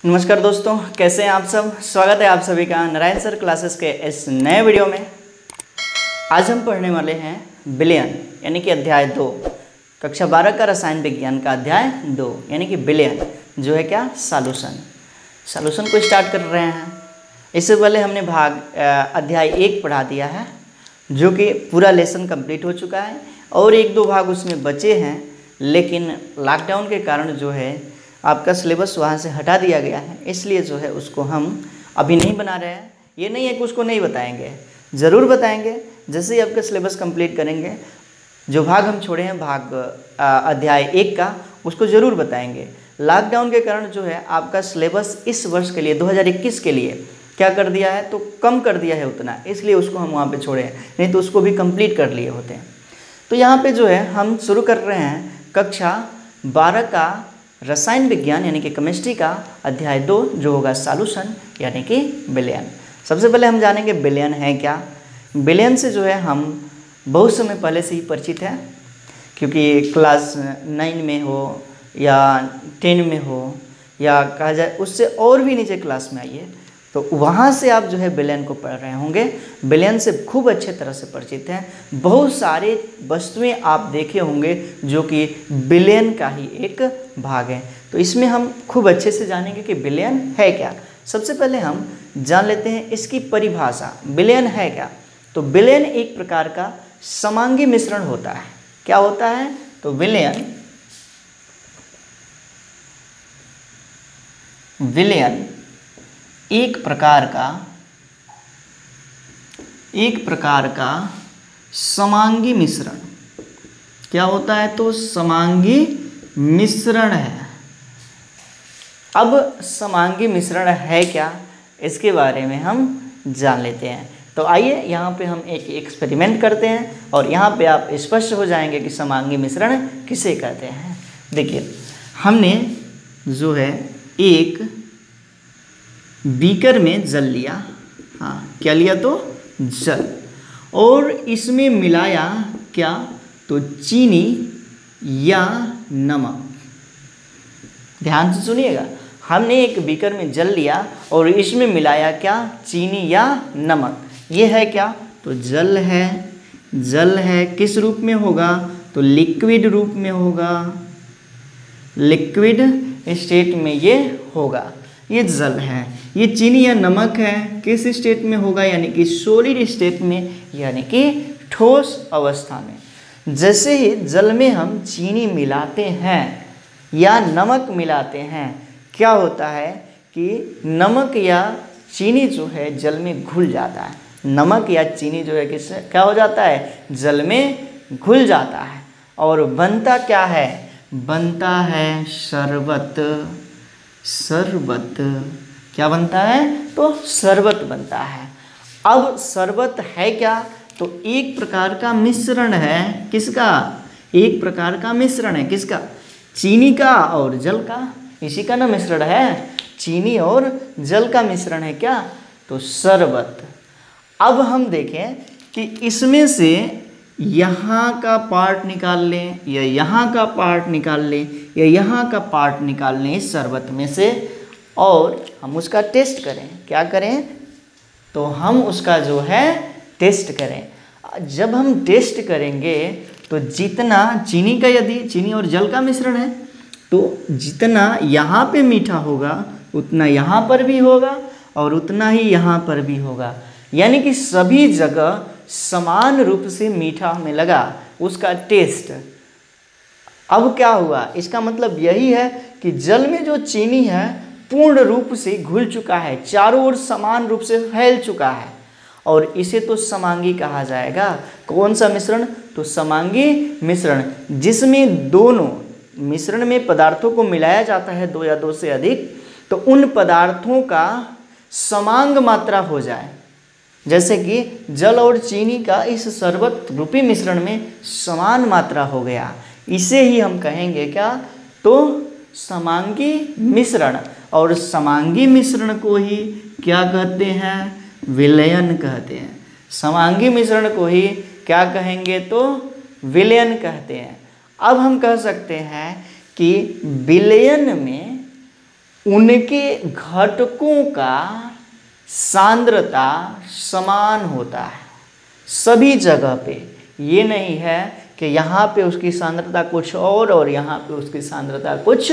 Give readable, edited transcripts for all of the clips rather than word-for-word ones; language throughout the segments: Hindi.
नमस्कार दोस्तों, कैसे हैं आप सब। स्वागत है आप सभी का नारायण सर क्लासेस के इस नए वीडियो में। आज हम पढ़ने वाले हैं बिलियन यानी कि अध्याय 2, कक्षा 12 का रसायन विज्ञान का अध्याय 2 यानी कि बिलियन, जो है क्या सॉल्यूशन को स्टार्ट कर रहे हैं। इससे पहले हमने अध्याय 1 पढ़ा दिया है, जो कि पूरा लेसन कंप्लीट हो चुका है और 1-2 भाग उसमें बचे हैं, लेकिन लॉकडाउन के कारण जो है आपका सिलेबस वहाँ से हटा दिया गया है, इसलिए जो है उसको हम अभी नहीं बना रहे हैं। ये नहीं है कि उसको नहीं बताएंगे, ज़रूर बताएंगे। जैसे ही आपका सिलेबस कंप्लीट करेंगे, जो भाग हम छोड़े हैं अध्याय 1 का, उसको ज़रूर बताएंगे। लॉकडाउन के कारण जो है आपका सिलेबस इस वर्ष के लिए 2021 के लिए क्या कर दिया है, तो कम कर दिया है उतना, इसलिए उसको हम वहाँ पे छोड़े हैं, नहीं तो उसको भी कंप्लीट कर लिए होते हैं। तो यहाँ पे जो है हम शुरू कर रहे हैं कक्षा 12 का रसायन विज्ञान यानी कि केमिस्ट्री का अध्याय 2, जो होगा सॉल्यूशन यानी कि बिलियन। सबसे पहले हम जानेंगे बिलियन है क्या। बिलियन से जो है हम बहुत समय पहले से ही परिचित हैं, क्योंकि क्लास 9 में हो या 10 में हो या कहा जाए उससे और भी नीचे क्लास में आइए, तो वहाँ से आप जो है बिलियन को पढ़ रहे होंगे। बिलियन से खूब अच्छे तरह से परिचित हैं। बहुत सारे वस्तुएं आप देखे होंगे जो कि बिलियन का ही एक भाग है। तो इसमें हम खूब अच्छे से जानेंगे कि बिलियन है क्या। सबसे पहले हम जान लेते हैं इसकी परिभाषा। बिलियन है क्या, तो बिलियन एक प्रकार का समांगी मिश्रण होता है। क्या होता है, तो बिलियन एक प्रकार का समांगी मिश्रण। क्या होता है, तो समांगी मिश्रण है। अब समांगी मिश्रण है क्या, इसके बारे में हम जान लेते हैं। तो आइए यहाँ पे हम एक एक्सपेरिमेंट करते हैं और यहाँ पे आप स्पष्ट हो जाएंगे कि समांगी मिश्रण किसे कहते हैं। देखिए, हमने जो है एक बीकर में जल लिया, क्या लिया, तो जल, और इसमें मिलाया क्या, तो चीनी या नमक। ध्यान से सुनिएगा, हमने एक बीकर में जल लिया और इसमें मिलाया क्या, चीनी या नमक। ये है क्या, तो जल है। जल है किस रूप में होगा, तो लिक्विड रूप में होगा, लिक्विड स्टेट में ये होगा, ये जल है। ये चीनी या नमक है, किस स्टेट में होगा, यानी कि सॉलिड स्टेट में, यानी कि ठोस अवस्था में। जैसे ही जल में हम चीनी मिलाते हैं या नमक मिलाते हैं, क्या होता है कि नमक या चीनी जो है जल में घुल जाता है। नमक या चीनी जो है किससे क्या हो जाता है, जल में घुल जाता है और बनता क्या है, बनता है शरबत। शरबत क्या बनता है, तो शरबत बनता है। अब शरबत है क्या, तो एक प्रकार का मिश्रण है। किसका, एक प्रकार का मिश्रण है, किसका, चीनी का और जल का। इसी का ना मिश्रण है, चीनी और जल का मिश्रण है क्या, तो शरबत। अब हम देखें कि इसमें से यहाँ का पार्ट निकाल लें या यहाँ का पार्ट निकाल लें या यहाँ का पार्ट निकाल लें इस शरबत में से, और हम उसका टेस्ट करें। क्या करें, तो हम उसका जो है टेस्ट करें। जब हम टेस्ट करेंगे तो जितना चीनी का, यदि चीनी और जल का मिश्रण है, तो जितना यहाँ पे मीठा होगा उतना यहाँ पर भी होगा और उतना ही यहाँ पर भी होगा, यानी कि सभी जगह समान रूप से मीठा हमें लगा उसका टेस्ट। अब क्या हुआ, इसका मतलब यही है कि जल में जो चीनी है पूर्ण रूप से घुल चुका है, चारों ओर समान रूप से फैल चुका है, और इसे तो समांगी कहा जाएगा। कौन सा मिश्रण, तो समांगी मिश्रण, जिसमें दोनों मिश्रण में पदार्थों को मिलाया जाता है, 2 या 2 से अधिक, तो उन पदार्थों का समांग मात्रा हो जाए। जैसे कि जल और चीनी का इस शरबत रूपी मिश्रण में समान मात्रा हो गया, इसे ही हम कहेंगे क्या, तो समांगी मिश्रण। और समांगी मिश्रण को ही क्या कहते हैं, विलयन कहते हैं। समांगी मिश्रण को ही क्या कहेंगे, तो विलयन कहते हैं। अब हम कह सकते हैं कि विलयन में उनके घटकों का सांद्रता समान होता है सभी जगह पे। ये नहीं है कि यहाँ पे उसकी सांद्रता कुछ और यहाँ पे उसकी सांद्रता कुछ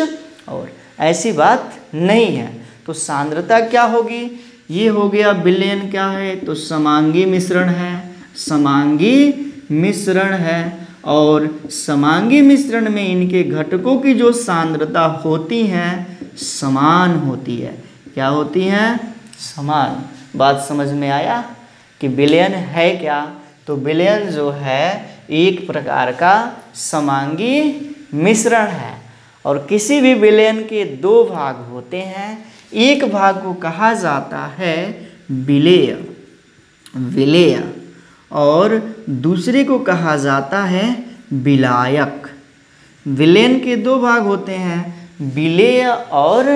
और, ऐसी बात नहीं है। तो सांद्रता क्या होगी, ये हो गया विलयन क्या है, तो समांगी मिश्रण है, समांगी मिश्रण है। और समांगी मिश्रण में इनके घटकों की जो सांद्रता होती हैं समान होती है। क्या होती हैं, समान। बात समझ में आया कि विलयन है क्या, तो विलयन जो है एक प्रकार का समांगी मिश्रण है। और किसी भी विलयन के दो भाग होते हैं, एक भाग को कहा जाता है विलेय, विलेय, और दूसरे को कहा जाता है विलायक। विलयन के दो भाग होते हैं, विलेय और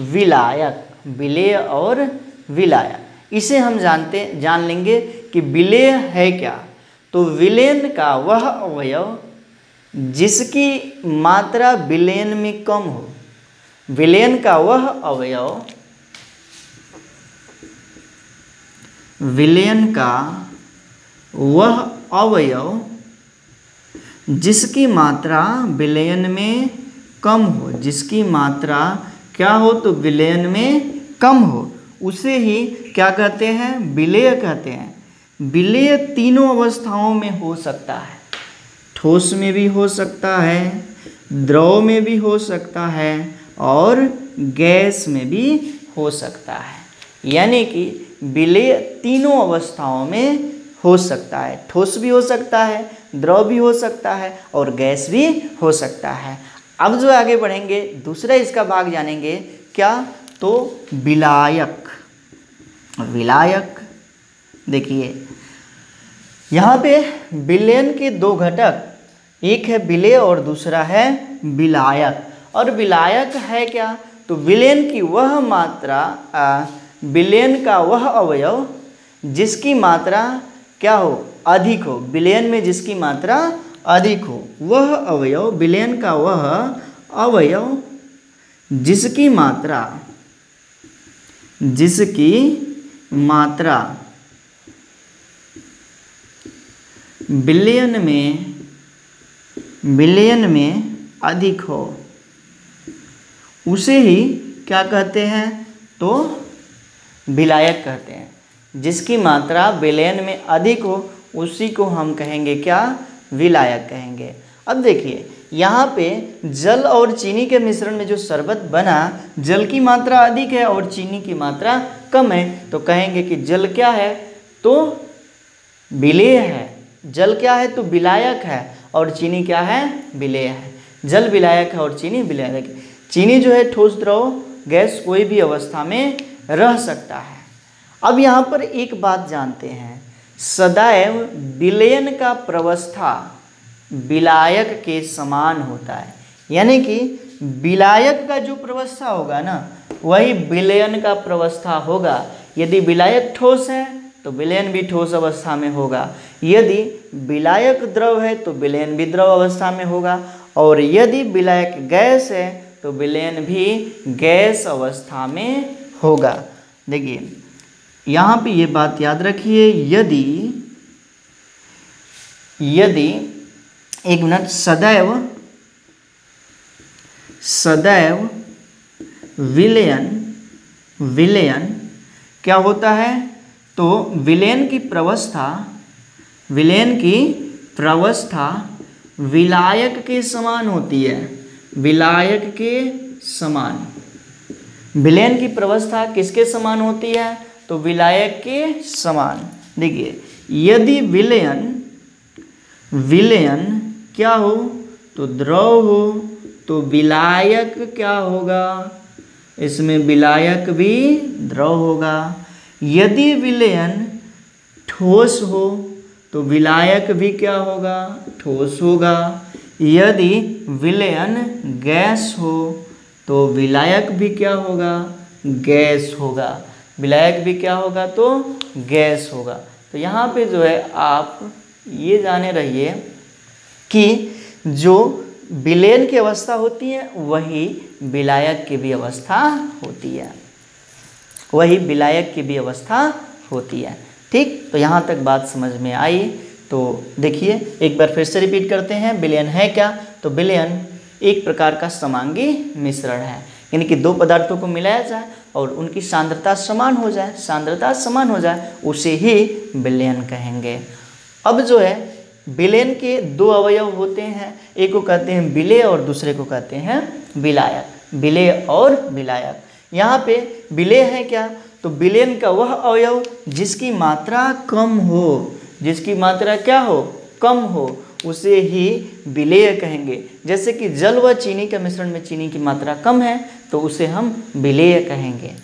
विलायक, विलेय और विलायक। इसे हम जान लेंगे कि विलेय है क्या। तो विलयन का वह अवयव जिसकी मात्रा विलयन में कम हो, विलयन का वह अवयव, विलयन का वह अवयव जिसकी मात्रा विलयन में कम हो, जिसकी मात्रा क्या हो, तो विलयन में कम हो, उसे ही क्या कहते हैं, विलेय कहते हैं। विलेय तीनों अवस्थाओं में हो सकता है, ठोस में भी हो सकता है, द्रव में भी हो सकता है और गैस में भी हो सकता है। यानी कि विलेय तीनों अवस्थाओं में हो सकता है, ठोस भी हो सकता है, द्रव भी हो सकता है और गैस भी हो सकता है। अब जो आगे बढ़ेंगे दूसरा इसका भाग जानेंगे क्या, तो विलायक। विलायक देखिए यहाँ पे विलयन के दो घटक, एक है विलेय और दूसरा है विलायक। और विलायक है क्या, तो विलयन की वह मात्रा, विलयन का वह अवयव जिसकी मात्रा क्या हो, अधिक हो, विलयन में जिसकी मात्रा अधिक हो, वह अवयव, विलयन का वह अवयव जिसकी मात्रा, जिसकी मात्रा विलयन में अधिक हो, उसे ही क्या कहते हैं, तो विलायक कहते हैं। जिसकी मात्रा विलयन में अधिक हो उसी को हम कहेंगे क्या, विलायक कहेंगे। अब देखिए यहाँ पे जल और चीनी के मिश्रण में जो शरबत बना, जल की मात्रा अधिक है और चीनी की मात्रा कम है, तो कहेंगे कि जल क्या है, तो विलेय है। जल क्या है, तो विलायक है, और चीनी क्या है, विलेय है। जल विलायक है और चीनी विलायक है। चीनी जो है ठोस, द्रव, गैस कोई भी अवस्था में रह सकता है। अब यहाँ पर एक बात जानते हैं, सदैव विलयन का प्रवस्था विलायक के समान होता है। यानी कि विलायक का जो प्रवस्था होगा ना, वही विलयन का प्रवस्था होगा। यदि विलायक ठोस है तो विलयन भी ठोस अवस्था में होगा, यदि विलायक द्रव है तो विलयन भी द्रव अवस्था में होगा, और यदि विलायक गैस है तो विलयन भी गैस अवस्था में होगा। देखिए यहाँ पे ये बात याद रखिए, यदि एक मिनट, सदैव विलयन क्या होता है, तो विलयन की प्रवस्था विलायक के समान होती है, विलायक के समान। विलयन की प्रवस्था किसके समान होती है, तो विलायक के समान। देखिए यदि विलयन क्या हो, तो द्रव हो, तो विलायक क्या होगा, इसमें विलायक भी द्रव होगा। यदि विलयन ठोस हो तो विलायक भी क्या होगा, ठोस होगा। यदि विलयन गैस हो तो विलायक भी क्या होगा, गैस होगा। विलायक भी क्या होगा, तो गैस होगा। तो यहाँ पे जो है आप ये जाने रहिए कि जो विलयन की अवस्था होती है वही विलायक की भी अवस्था होती है, वही विलायक की भी अवस्था होती है। ठीक, तो यहाँ तक बात समझ में आई। तो देखिए एक बार फिर से रिपीट करते हैं, विलयन है क्या? तो विलयन एक प्रकार का समांगी मिश्रण है, यानी कि दो पदार्थों को मिलाया जाए और उनकी सांद्रता समान हो जाए, सांद्रता समान हो जाए, उसे ही विलयन कहेंगे। अब जो है विलयन के दो अवयव होते हैं, एक को कहते हैं विलेय और दूसरे को कहते हैं विलायक। विलेय और विलायक, यहाँ पे विलेय है क्या? तो विलयन का वह अवयव जिसकी मात्रा कम हो, जिसकी मात्रा क्या हो? कम हो, उसे ही विलेय कहेंगे। जैसे कि जल व चीनी के मिश्रण में चीनी की मात्रा कम है तो उसे हम विलेय कहेंगे।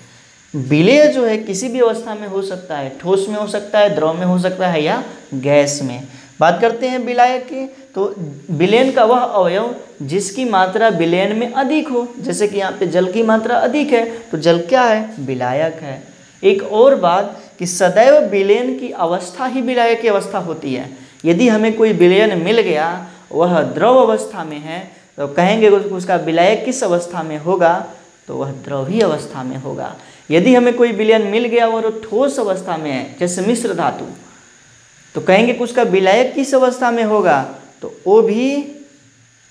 विलेय जो है किसी भी अवस्था में हो सकता है, ठोस में हो सकता है, द्रव में हो सकता है या गैस में। बात करते हैं विलायक की, तो विलयन का वह अवयव जिसकी मात्रा विलयन में अधिक हो, जैसे कि यहाँ पे जल की मात्रा अधिक है तो जल क्या है? विलायक है। एक और बात कि सदैव विलयन की अवस्था ही विलायक की अवस्था होती है। यदि हमें कोई विलयन मिल गया, वह द्रव अवस्था में है, तो कहेंगे उसका विलायक किस अवस्था में होगा? तो वह द्रव ही अवस्था में होगा। यदि हमें कोई विलयन मिल गया और ठोस अवस्था में है, जैसे मिश्र धातु, तो कहेंगे कि उसका विलायक किस अवस्था में होगा? तो वो भी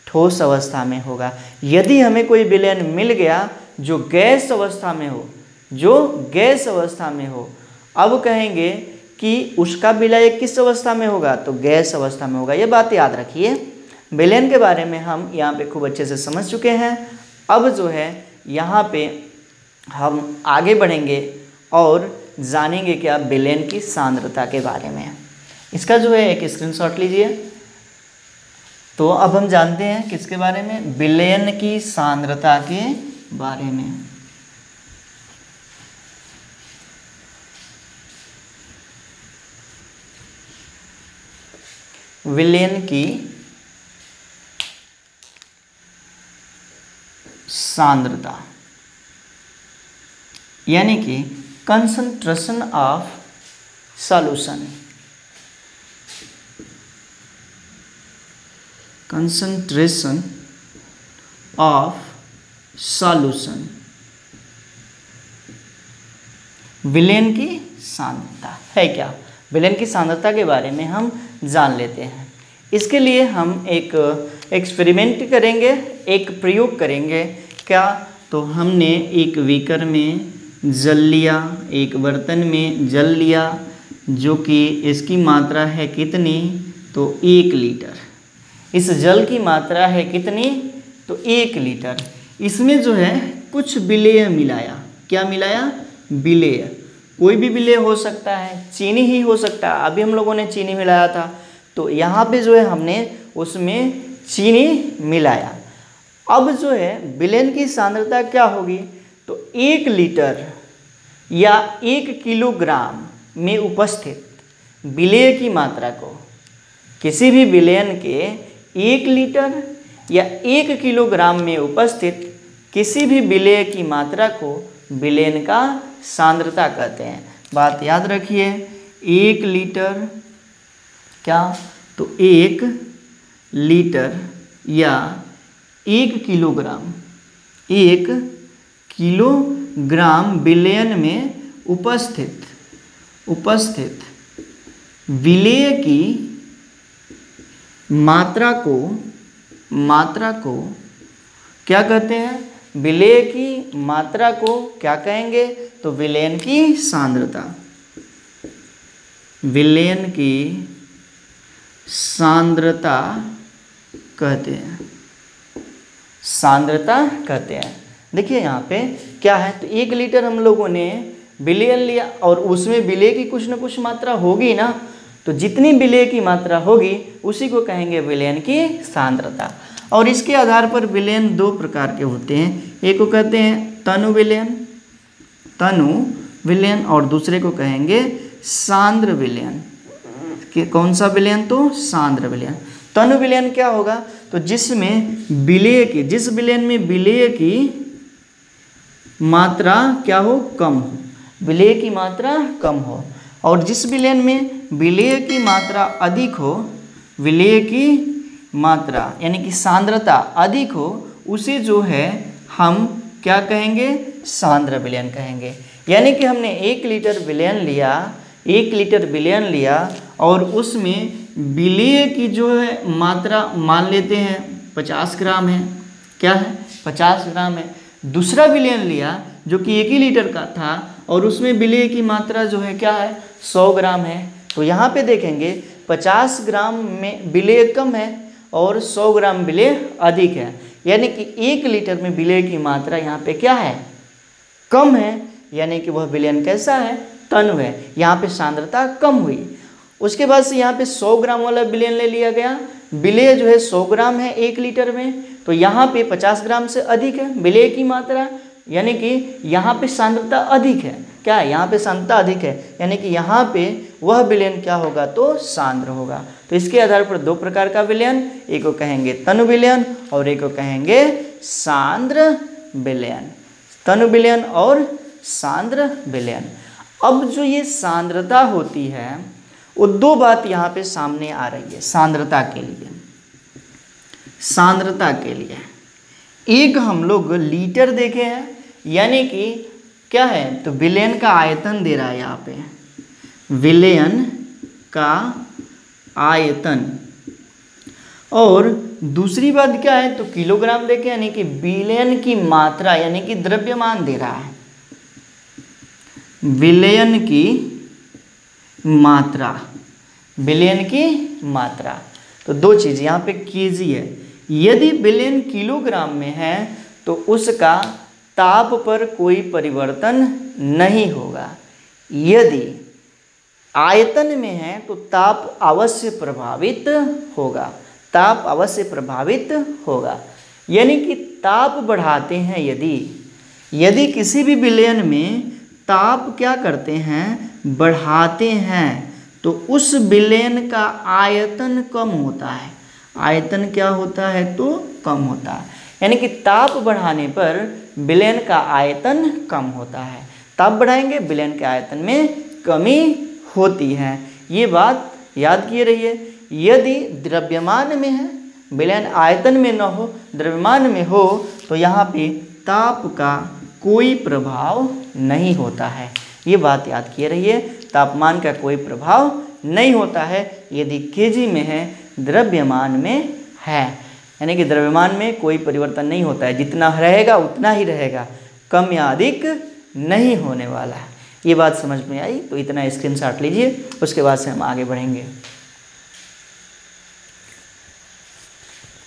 ठोस अवस्था में होगा। यदि हमें कोई विलयन मिल गया जो गैस अवस्था में हो, जो गैस अवस्था में हो, अब कहेंगे कि उसका विलायक किस अवस्था में होगा? तो गैस अवस्था में होगा। ये बात याद रखिए। विलयन के बारे में हम यहाँ पे खूब अच्छे से समझ चुके हैं। अब जो है यहाँ पे हम आगे बढ़ेंगे और जानेंगे क्या? विलयन की सांद्रता के बारे में। इसका जो है एक स्क्रीनशॉट लीजिए। तो अब हम जानते हैं किसके बारे में? विलयन की सांद्रता के बारे में। विलयन की सांद्रता यानी कि concentration of solution, concentration of solution, विलयन की सांद्रता है क्या? विलयन की सांद्रता के बारे में हम जान लेते हैं। इसके लिए हम एक एक्सपेरिमेंट करेंगे, एक प्रयोग करेंगे। क्या? तो हमने एक बीकर में जल लिया, एक बर्तन में जल लिया, जो कि इसकी मात्रा है कितनी? तो 1 लीटर। इस जल की मात्रा है कितनी? तो 1 लीटर। इसमें जो है कुछ विलेय मिलाया। क्या मिलाया? विलेय। कोई भी विलेय हो सकता है, चीनी ही हो सकता है। अभी हम लोगों ने चीनी मिलाया था, तो यहाँ पे जो है हमने उसमें चीनी मिलाया। अब जो है विलयन की सांद्रता क्या होगी? तो 1 लीटर या 1 किलोग्राम में उपस्थित विलेय की मात्रा को, किसी भी विलयन के 1 लीटर या 1 किलोग्राम में उपस्थित किसी भी विलेय की मात्रा को विलयन का सांद्रता कहते हैं। बात याद रखिए, 1 लीटर क्या? तो 1 लीटर या 1 किलोग्राम, 1 किलोग्राम विलयन में उपस्थित विलेय की मात्रा को क्या कहते हैं? विलेय की मात्रा को क्या कहेंगे? तो विलयन की सांद्रता, विलयन की सांद्रता कहते हैं, सांद्रता कहते हैं। देखिए यहाँ पे क्या है? तो 1 लीटर हम लोगों ने विलयन लिया और उसमें विलेय की कुछ न कुछ मात्रा होगी ना, तो जितनी विलेय की मात्रा होगी उसी को कहेंगे विलयन की सांद्रता। और इसके आधार पर विलयन 2 प्रकार के होते हैं। एक को कहते हैं तनु विलयन और दूसरे को कहेंगे सांद्र विलयन। कौन सा विलयन? तो सांद्र विलयन। तनु विलयन क्या होगा? तो जिसमें विलेय की, जिस विलयन में विलेय की मात्रा क्या हो? कम हो, विलेय की मात्रा कम हो। और जिस विलयन में विलेय की मात्रा अधिक हो, विलेय की मात्रा यानी कि सांद्रता अधिक हो उसे जो है हम क्या कहेंगे, सांद्र विलयन कहेंगे। यानी कि हमने 1 लीटर विलयन लिया, 1 लीटर विलयन लिया और उसमें विलेय की जो है मात्रा मान लेते हैं 50 ग्राम है, क्या है 50 ग्राम है। दूसरा विलयन लिया जो कि 1 ही लीटर का था और उसमें विलेय की मात्रा जो है क्या है 100 ग्राम है। तो यहाँ पे देखेंगे 50 ग्राम में विलेय कम है और 100 ग्राम विलेय अधिक है, यानी कि 1 लीटर में विलेय की मात्रा यहाँ पे क्या है, कम है, यानी कि वह विलयन कैसा है, तनु है। यहाँ पे सांद्रता कम हुई। उसके बाद से यहाँ पे 100 ग्राम वाला विलयन ले लिया गया, विलेय जो है 100 ग्राम है 1 लीटर में, तो यहाँ पे 50 ग्राम से अधिक है विलेय की मात्रा, यानी कि यहाँ पे सांद्रता अधिक है। क्या है, यहाँ पे सांद्रता अधिक है, यानी कि यहाँ पे वह विलयन क्या होगा, तो सांद्र होगा। तो इसके आधार पर 2 प्रकार का विलयन, एक को कहेंगे तनु विलयन और एक को कहेंगे सांद्र विलयन, तनु विलयन और सांद्र विलयन। अब जो ये सांद्रता होती है वो 2 बात यहाँ पे सामने आ रही है सांद्रता के लिए। सांद्रता के लिए एक हम लोग लीटर देखे हैं, यानी कि क्या है, तो विलयन का आयतन दे रहा है यहाँ पे, विलयन का आयतन। और दूसरी बात क्या है, तो किलोग्राम देखे, यानी कि विलयन की मात्रा यानी कि द्रव्यमान दे रहा है, विलयन की मात्रा, विलयन की मात्रा। तो 2 चीज़ यहाँ पे केजी है। यदि विलयन किलोग्राम में है तो उसका ताप पर कोई परिवर्तन नहीं होगा, यदि आयतन में है तो ताप अवश्य प्रभावित होगा, ताप अवश्य प्रभावित होगा। यानी कि ताप बढ़ाते हैं, यदि किसी भी विलयन में ताप क्या करते हैं, बढ़ाते हैं, तो उस विलयन का आयतन कम होता है। आयतन क्या होता है, तो कम होता है। यानी कि ताप बढ़ाने पर विलयन का आयतन कम होता है, ताप बढ़ाएंगे विलयन के आयतन में कमी होती है। ये बात याद किए रहिए। यदि द्रव्यमान में है, विलयन आयतन में न हो, द्रव्यमान में हो, तो यहाँ पे ताप का कोई प्रभाव नहीं होता है। ये बात याद किए रहिए, तापमान का कोई प्रभाव नहीं होता है यदि केजी में है, द्रव्यमान में है, यानी कि द्रव्यमान में कोई परिवर्तन नहीं होता है, जितना रहेगा उतना ही रहेगा, कम या अधिक नहीं होने वाला है। ये बात समझ में आई, तो इतना स्क्रीनशॉट लीजिए, उसके बाद से हम आगे बढ़ेंगे।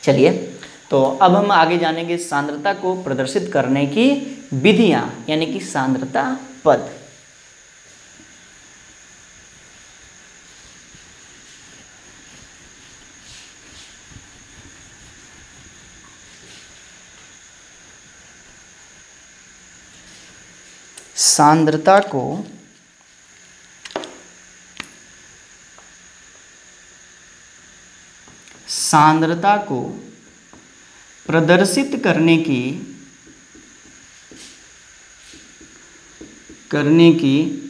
चलिए, तो अब हम आगे जानेंगे सांद्रता को प्रदर्शित करने की विधियां, यानी कि सांद्रता पद। सांद्रता को प्रदर्शित करने की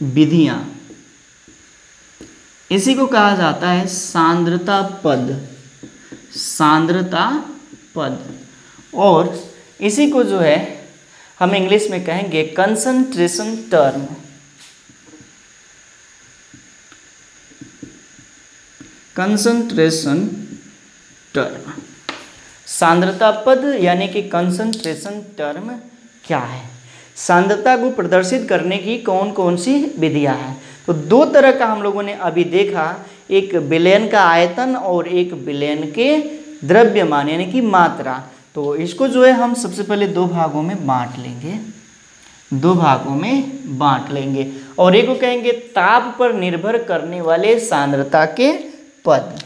विधियां, इसी को कहा जाता है सांद्रता पद, सांद्रता पद। और इसी को जो है हम इंग्लिश में कहेंगे कंसंट्रेशन टर्म, कंसंट्रेशन टर्म। सांद्रता पद यानी कि कंसंट्रेशन टर्म क्या है, सांद्रता को प्रदर्शित करने की कौन कौन सी विधियां हैं। तो 2 तरह का हम लोगों ने अभी देखा, एक विलयन का आयतन और एक विलयन के द्रव्यमान यानी कि मात्रा। तो इसको जो है हम सबसे पहले 2 भागों में बांट लेंगे, 2 भागों में बांट लेंगे। और एक को कहेंगे ताप पर निर्भर करने वाले सांद्रता के पद,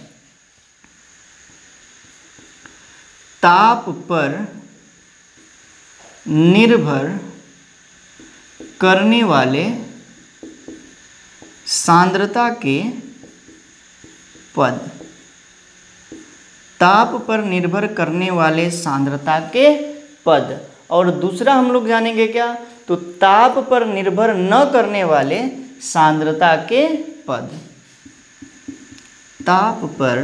ताप पर निर्भर करने वाले सांद्रता के पद, ताप पर निर्भर करने वाले सांद्रता के पद। और दूसरा हम लोग जानेंगे क्या, तो ताप पर निर्भर न करने वाले सांद्रता के पद, ताप पर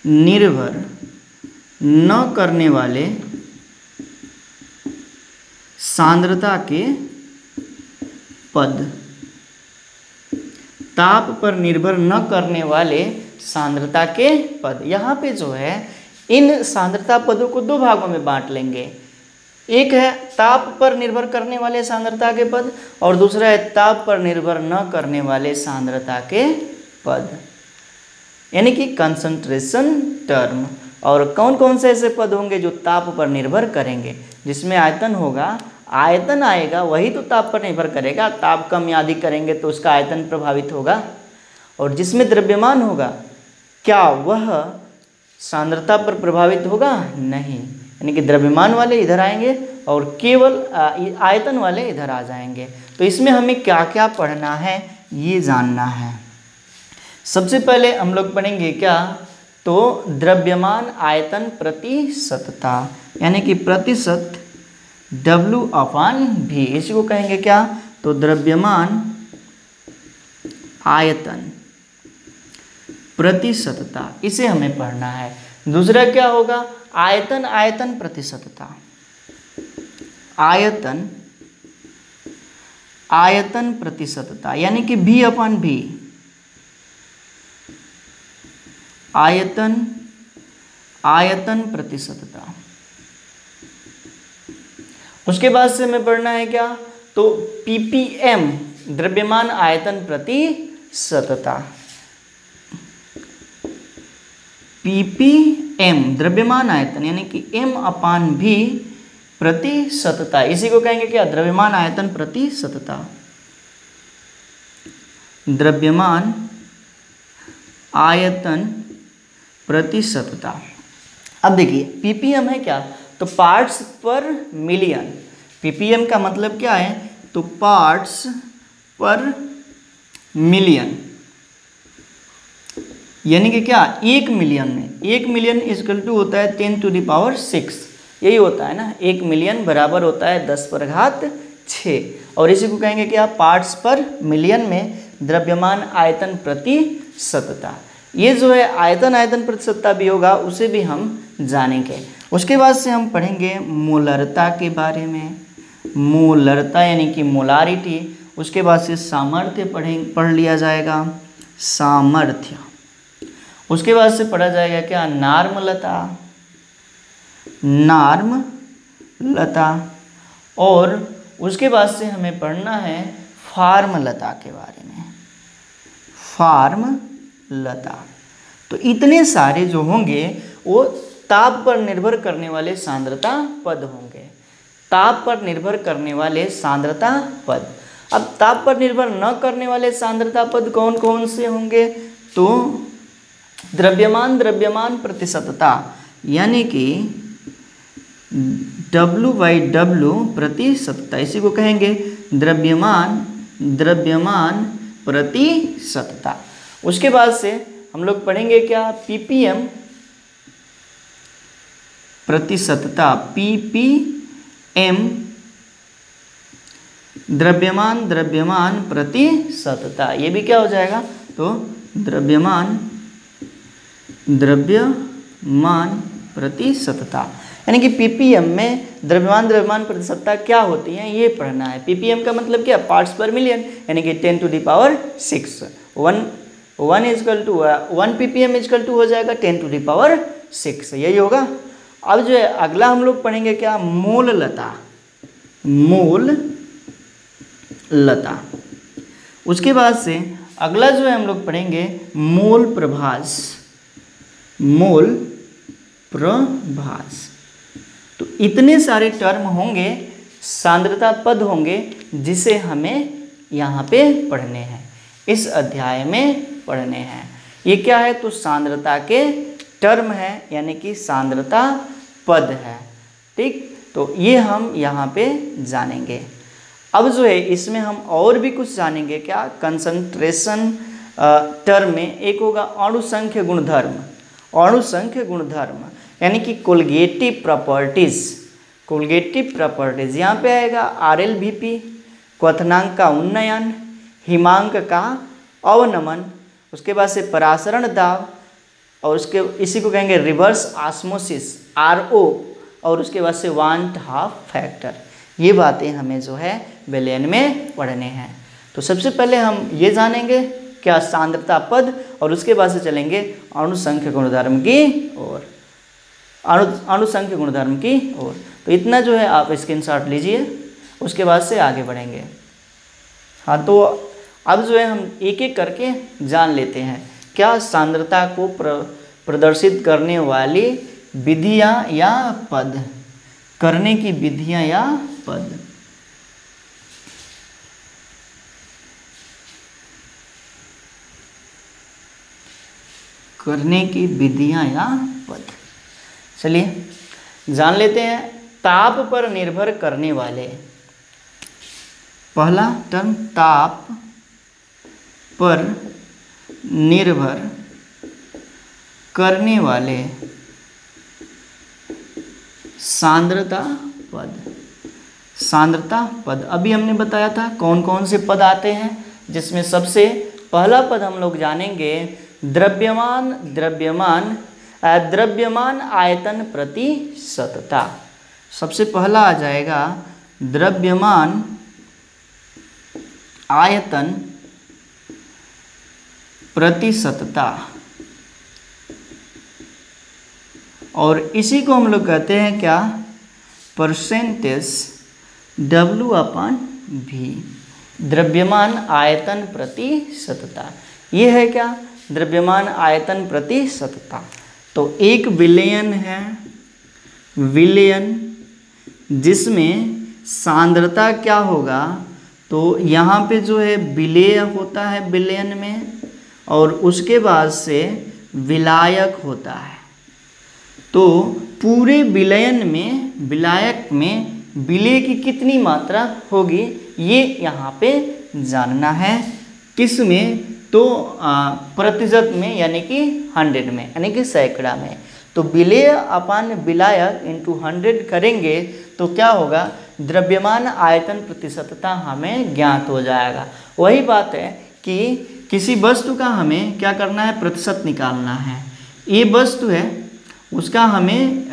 निर्भर न करने वाले सांद्रता के पद, ताप पर निर्भर न करने वाले सांद्रता के पद। यहाँ पे जो है इन सांद्रता पदों को दो भागों में बांट लेंगे। एक है ताप पर निर्भर करने वाले सांद्रता के पद और दूसरा है ताप पर निर्भर न करने वाले सांद्रता के पद, यानी कि कंसंट्रेशन टर्म। और कौन कौन से ऐसे पद होंगे जो ताप पर निर्भर करेंगे? जिसमें आयतन होगा, आयतन आएगा वही तो ताप पर निर्भर करेगा। ताप कम या अधिक करेंगे तो उसका आयतन प्रभावित होगा। और जिसमें द्रव्यमान होगा, क्या वह सांद्रता पर प्रभावित होगा? नहीं, यानी कि द्रव्यमान वाले इधर आएंगे और केवल आयतन वाले इधर आ जाएंगे। तो इसमें हमें क्या क्या पढ़ना है ये जानना है। सबसे पहले हम लोग पढ़ेंगे क्या, तो द्रव्यमान आयतन प्रतिशतता, यानी कि प्रतिशत W/V, इसी को कहेंगे क्या, तो द्रव्यमान आयतन प्रतिशतता, इसे हमें पढ़ना है। दूसरा क्या होगा, आयतन आयतन प्रतिशतता, आयतन आयतन प्रतिशतता, यानी कि V/V, आयतन आयतन प्रतिशतता। उसके बाद से हमें पढ़ना है क्या, तो ppm, द्रव्यमान आयतन प्रतिशतता, ppm द्रव्यमान आयतन, यानी कि m/v प्रतिशतता, इसी को कहेंगे क्या, द्रव्यमान आयतन प्रतिशतता, द्रव्यमान आयतन प्रतिशतता। अब देखिए ppm है क्या, तो पार्ट्स पर मिलियन। ppm का मतलब क्या है, तो पार्ट्स पर मिलियन, यानी कि क्या, 1 मिलियन में 1 मिलियन इक्वल टू होता है 10⁶, यही होता है ना। 1 मिलियन बराबर होता है 10⁶। और इसी को कहेंगे क्या, पार्ट्स पर मिलियन में द्रव्यमान आयतन प्रतिशतता। ये जो है आयतन आयतन प्रतिशतता भी होगा, उसे भी हम जानेंगे। उसके बाद से हम पढ़ेंगे मोलरता के बारे में, मोलरता यानी कि मोलारिटी। उसके बाद से सामर्थ्य पढ़ लिया जाएगा, सामर्थ्य। उसके बाद से पढ़ा जाएगा क्या, नार्मलता, नार्मलता। और उसके बाद से हमें पढ़ना है फार्मलता के बारे में, फार्मलता। तो इतने सारे जो होंगे वो ताप पर निर्भर करने वाले सांद्रता पद होंगे, ताप पर निर्भर करने वाले सांद्रता पद। अब ताप पर निर्भर न करने वाले सांद्रता पद कौन कौन से होंगे, तो द्रव्यमान द्रव्यमान प्रतिशतता, यानी कि W/W प्रतिशतता, इसी को कहेंगे द्रव्यमान द्रव्यमान प्रतिशतता। उसके बाद से हम लोग पढ़ेंगे क्या, ppm प्रतिशतता, ppm द्रव्यमान द्रव्यमान प्रतिशतता। ये भी क्या हो जाएगा, तो द्रव्यमान द्रव्यमान प्रतिशतता, यानी कि ppm में द्रव्यमान द्रव्यमान प्रतिशतता क्या होती है ये पढ़ना है। ppm का मतलब क्या, पार्ट्स पर मिलियन, यानी कि 10⁶। 1 ppm इक्वल टू हो जाएगा 10⁶, यही होगा। अब जो है अगला हम लोग पढ़ेंगे क्या, मोललता, मोललता। उसके बाद से अगला जो है हम लोग पढ़ेंगे मोल प्रभास, मोल प्रभास। तो इतने सारे टर्म होंगे, सांद्रता पद होंगे, जिसे हमें यहाँ पे पढ़ने हैं, इस अध्याय में पढ़ने हैं। ये क्या है, तो सांद्रता के टर्म है, यानी कि सांद्रता पद है। ठीक, तो ये हम यहाँ पे जानेंगे। अब जो है इसमें हम और भी कुछ जानेंगे क्या, कंसंट्रेशन टर्म में एक होगा अणुसंख्य गुणधर्म, अणुसंख्य गुणधर्म, यानी कि कोलगेटिव प्रॉपर्टीज, कोलगेटिव प्रॉपर्टीज। यहाँ पे आएगा RLVP, क्वथनांक का उन्नयन, हिमांक का अवनमन, उसके बाद से परासरण दाब, और उसके इसी को कहेंगे रिवर्स ऑस्मोसिस RO, और उसके बाद से वांट हाफ फैक्टर। ये बातें हमें जो है विलयन में पढ़ने हैं। तो सबसे पहले हम ये जानेंगे क्या सांद्रता पद, और उसके बाद से चलेंगे अणुसंख्य गुणधर्म की ओर, अणुसंख्य गुणधर्म की ओर। तो इतना जो है आप स्क्रीनशॉट लीजिए, उसके बाद से आगे बढ़ेंगे। हाँ, तो अब जो है हम एक एक करके जान लेते हैं क्या सांद्रता को प्रदर्शित करने वाली विधियाँ या पद, करने की विधियाँ या पद। करने की विधियाँ या पद, चलिए जान लेते हैं। ताप पर निर्भर करने वाले, पहला टर्म ताप पर निर्भर करने वाले सांद्रता पद। सांद्रता पद अभी हमने बताया था कौन कौन से पद आते हैं, जिसमें सबसे पहला पद हम लोग जानेंगे द्रव्यमान आयतन प्रति सतता। सबसे पहला आ जाएगा द्रव्यमान आयतन प्रति सतता, और इसी को हम लोग कहते हैं क्या, परसेंटेज W/V, द्रव्यमान आयतन प्रति सतता। ये है क्या, द्रव्यमान आयतन प्रति सतता। तो एक विलयन है, विलयन जिसमें सांद्रता क्या होगा, तो यहाँ पे जो है विलेय होता है विलयन में, और उसके बाद से विलायक होता है। तो पूरे विलयन में, विलायक में विलेय की कितनी मात्रा होगी ये यहाँ पे जानना है। किस में, तो प्रतिशत में, यानी कि 100 में, यानी कि सैकड़ा में। तो विलेय अपान विलायक इंटू 100 करेंगे तो क्या होगा, द्रव्यमान आयतन प्रतिशतता हमें ज्ञात हो जाएगा। वही बात है कि किसी वस्तु का हमें क्या करना है, प्रतिशत निकालना है। ये वस्तु है, उसका हमें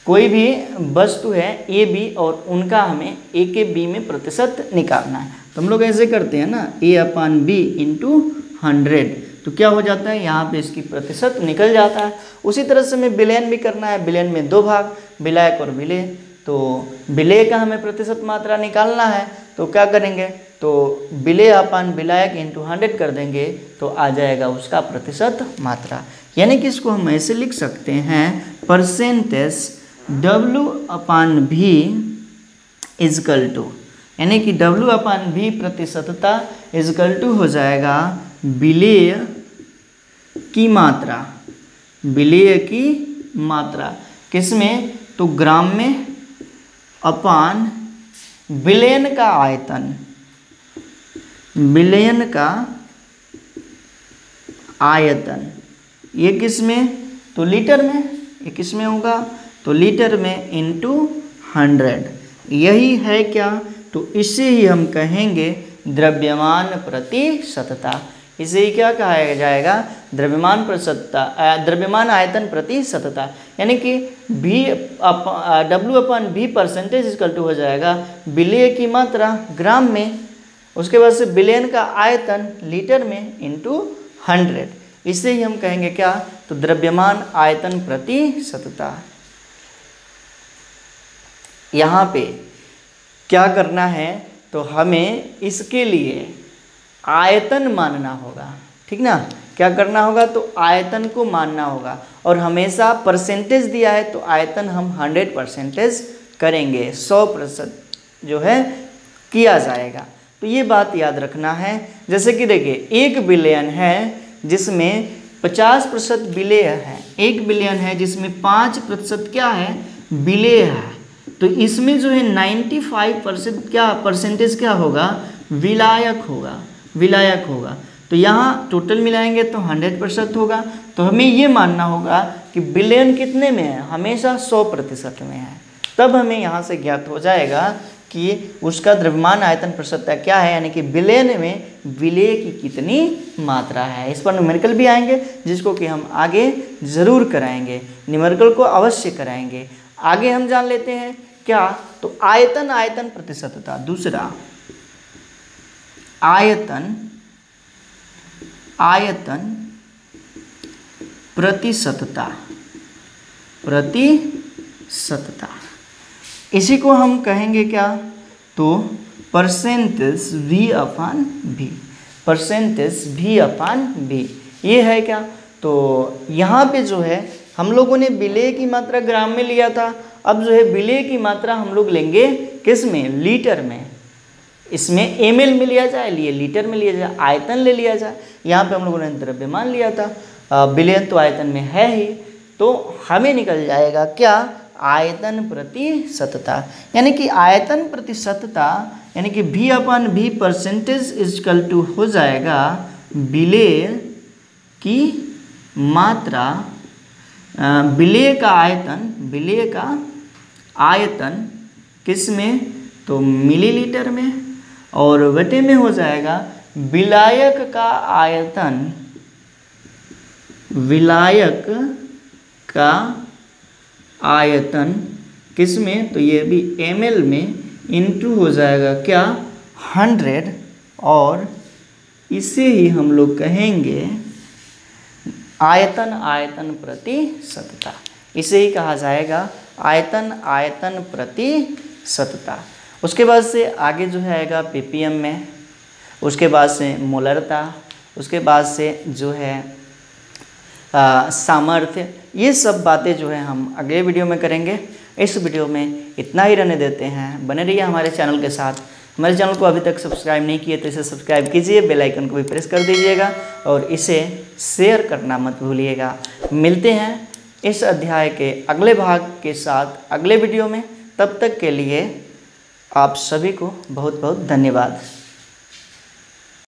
कोई भी वस्तु है ए बी, और उनका हमें ए के बी में प्रतिशत निकालना है। तो हम लोग ऐसे करते हैं ना, A/B इंटू 100, तो क्या हो जाता है, यहाँ पे इसकी प्रतिशत निकल जाता है। उसी तरह से हमें विलयन भी करना है। विलयन में 2 भाग, विलायक और विलेय। तो विलेय का हमें प्रतिशत मात्रा निकालना है, तो क्या करेंगे, तो विलेय अपान विलायक इंटू 100 कर देंगे, तो आ जाएगा उसका प्रतिशत मात्रा। यानी कि इसको हम ऐसे लिख सकते हैं, परसेंटेज W/V इजकल टू, यानी कि W/V प्रतिशतता इजकल टू हो जाएगा विलेय की मात्रा, विलेय की मात्रा किसमें, तो ग्राम में, अपान विलयन का आयतन, विलयन का आयतन। ये किस में, तो लीटर में। ये किस में होगा, तो लीटर में इंटू 100। यही है क्या, तो इसे ही हम कहेंगे द्रव्यमान प्रति सतता। इसे ही क्या कहा जाएगा, द्रव्यमान प्रतिशतता, द्रव्यमान आयतन प्रति सतता। यानी कि W/V परसेंटेज इक्वल टू हो जाएगा विलेय की मात्रा ग्राम में, उसके बाद से विलयन का आयतन लीटर में इंटू 100। इसे ही हम कहेंगे क्या, तो द्रव्यमान आयतन प्रति सतता। यहाँ पे क्या करना है, तो हमें इसके लिए आयतन मानना होगा, ठीक ना। क्या करना होगा, तो आयतन को मानना होगा, और हमेशा परसेंटेज दिया है तो आयतन हम 100% करेंगे, 100% जो है किया जाएगा। तो ये बात याद रखना है। जैसे कि देखिए, एक विलयन है जिसमें 50% विलेय है, एक विलयन है जिसमें 5% क्या है, विलेय है। तो इसमें जो है 95% क्या परसेंटेज क्या होगा, विलायक होगा, विलायक होगा। तो यहाँ टोटल मिलाएंगे तो 100% होगा। तो हमें ये मानना होगा कि विलयन कितने में है, हमेशा 100% में है। तब हमें यहाँ से ज्ञात हो जाएगा कि उसका द्रव्यमान आयतन प्रतिशतता क्या है, यानी कि विलयन में विलेय की कितनी मात्रा है। इस पर न्यूमेरिकल भी आएंगे जिसको कि हम आगे ज़रूर कराएंगे, न्यूमेरिकल को अवश्य कराएंगे। आगे हम जान लेते हैं क्या, तो आयतन प्रतिशतता। दूसरा आयतन प्रतिशतता, इसी को हम कहेंगे क्या, तो परसेंटेज V अपान V, ये है क्या। तो यहाँ पे जो है हम लोगों ने विलेय की मात्रा ग्राम में लिया था, अब जो है विलेय की मात्रा हम लोग लेंगे किस में, लीटर में। इसमें ml में लिया जाए, लिए लीटर में लिया जाए, आयतन ले लिया जाए। यहाँ पे हम लोगों ने द्रव्यमान लिया था, विलयन तो आयतन में है ही, तो हमें निकल जाएगा क्या, आयतन प्रतिशतता। यानी कि आयतन प्रतिशतता यानी कि V अपान V परसेंटेज इजकल टू हो जाएगा विलेय की मात्रा, विलेय का आयतन किस में, तो मिलीलीटर में, और बटे में हो जाएगा विलायक का आयतन किस में, तो ये भी ml में, इंटू हो जाएगा क्या, 100, और इसे ही हम लोग कहेंगे आयतन प्रतिशतता। इसे ही कहा जाएगा आयतन प्रतिशतता। उसके बाद से आगे जो है आएगा ppm में, उसके बाद से मोलरता, उसके बाद से जो है सामर्थ्य। ये सब बातें जो है हम अगले वीडियो में करेंगे। इस वीडियो में इतना ही रहने देते हैं। बने रहिए हमारे चैनल के साथ। हमारे चैनल को अभी तक सब्सक्राइब नहीं किए तो इसे सब्सक्राइब कीजिए, बेल आइकन को भी प्रेस कर दीजिएगा और इसे शेयर करना मत भूलिएगा। मिलते हैं इस अध्याय के अगले भाग के साथ अगले वीडियो में। तब तक के लिए आप सभी को बहुत बहुत धन्यवाद।